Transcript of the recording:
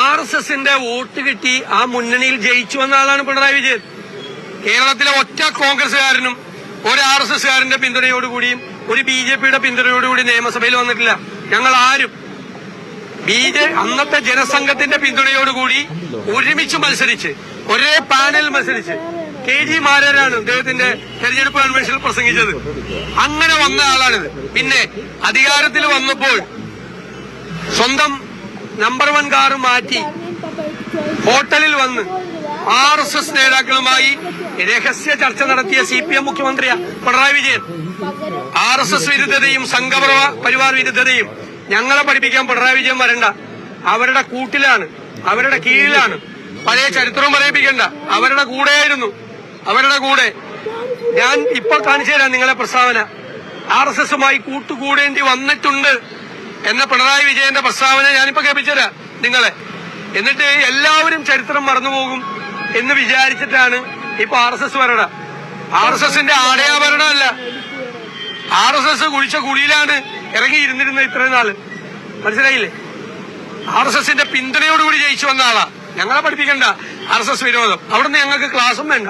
RSSന്റെ vote കിട്ടി ആ മുന്നണിയിൽ ജയിച്ചു വന്ന ആളാണ് പിണറായി വിജയൻ. കേരളത്തിലെ ഒറ്റ കോൺഗ്രസുകാരനും ഒരു RSSകാരന്റെ പിന്തുണയോടുകൂടിയും ഒരു BJPയുടെ പിന്തുണയോടുകൂടി നിയമസഭയിൽ വന്നിട്ടില്ല. ഞങ്ങൾ ആരും അന്നത്തെ ജനസംഘത്തിന്റെ പിന്തുണയോടുകൂടി ഒരുമിച്ച് മത്സരിച്ച് ഒരേ പാനൽ മത്സരിച്ച് KG മാരാരാണ് അദ്ദേഹത്തിന്റെ തെരഞ്ഞെടുപ്പ് കൺവെൻഷനിൽ പ്രസംഗിച്ചത്. അങ്ങനെ വന്ന ആളാണിത്. പിന്നെ അധികാരത്തിൽ വന്നപ്പോൾ സ്വന്തം നമ്പർ 1 കാറ് മാറ്റി ഹോട്ടലിൽ വന്ന് RSS നേതാക്കളുമായി രഹസ്യ ചർച്ച നടത്തിയ CPM മുഖ്യമന്ത്രിയാ പിണറായി വിജയൻ. RSS വിരുദ്ധതയും സംഘപരിവാർ വിരുദ്ധതയും ഞങ്ങളെ പഠിപ്പിക്കാൻ പിണറായി വിജയൻ വരണ്ട. അവരുടെ കൂട്ടിലാണ്, അവരുടെ കീഴിലാണ്. പഴയ ചരിത്രവും പറയിപ്പിക്കണ്ട. അവരുടെ കൂടെയായിരുന്നു, അവരുടെ കൂടെ. ഞാൻ ഇപ്പോൾ കാണിച്ചു തരാം നിങ്ങളെ പ്രസ്താവന. RSSുമായി കൂട്ടുകൂടേണ്ടി വന്നിട്ടുണ്ട് എന്ന പിണറായി വിജയന്റെ പ്രസ്താവന ഞാനിപ്പോ കേൾപ്പിച്ചുതരാം നിങ്ങളെ. എന്നിട്ട് എല്ലാവരും ചരിത്രം മറന്നുപോകും എന്ന് വിചാരിച്ചിട്ടാണ് ഇപ്പൊ RSS വരണ. RSSന്റെ ആടയാഭരണമല്ല. RSS കുഴിച്ച കുഴിയിലാണ് ഇറങ്ങിയിരുന്നിരുന്നത് ഇത്രയും നാള്. മനസ്സിലായില്ലേ? RSSന്റെ പിന്തുണയോടുകൂടി ജയിച്ചു വന്ന ആളാ. ഞങ്ങളെ പഠിപ്പിക്കണ്ട RSS വിരോധം. അവിടുന്ന് ഞങ്ങൾക്ക് ക്ലാസും വേണ്ട.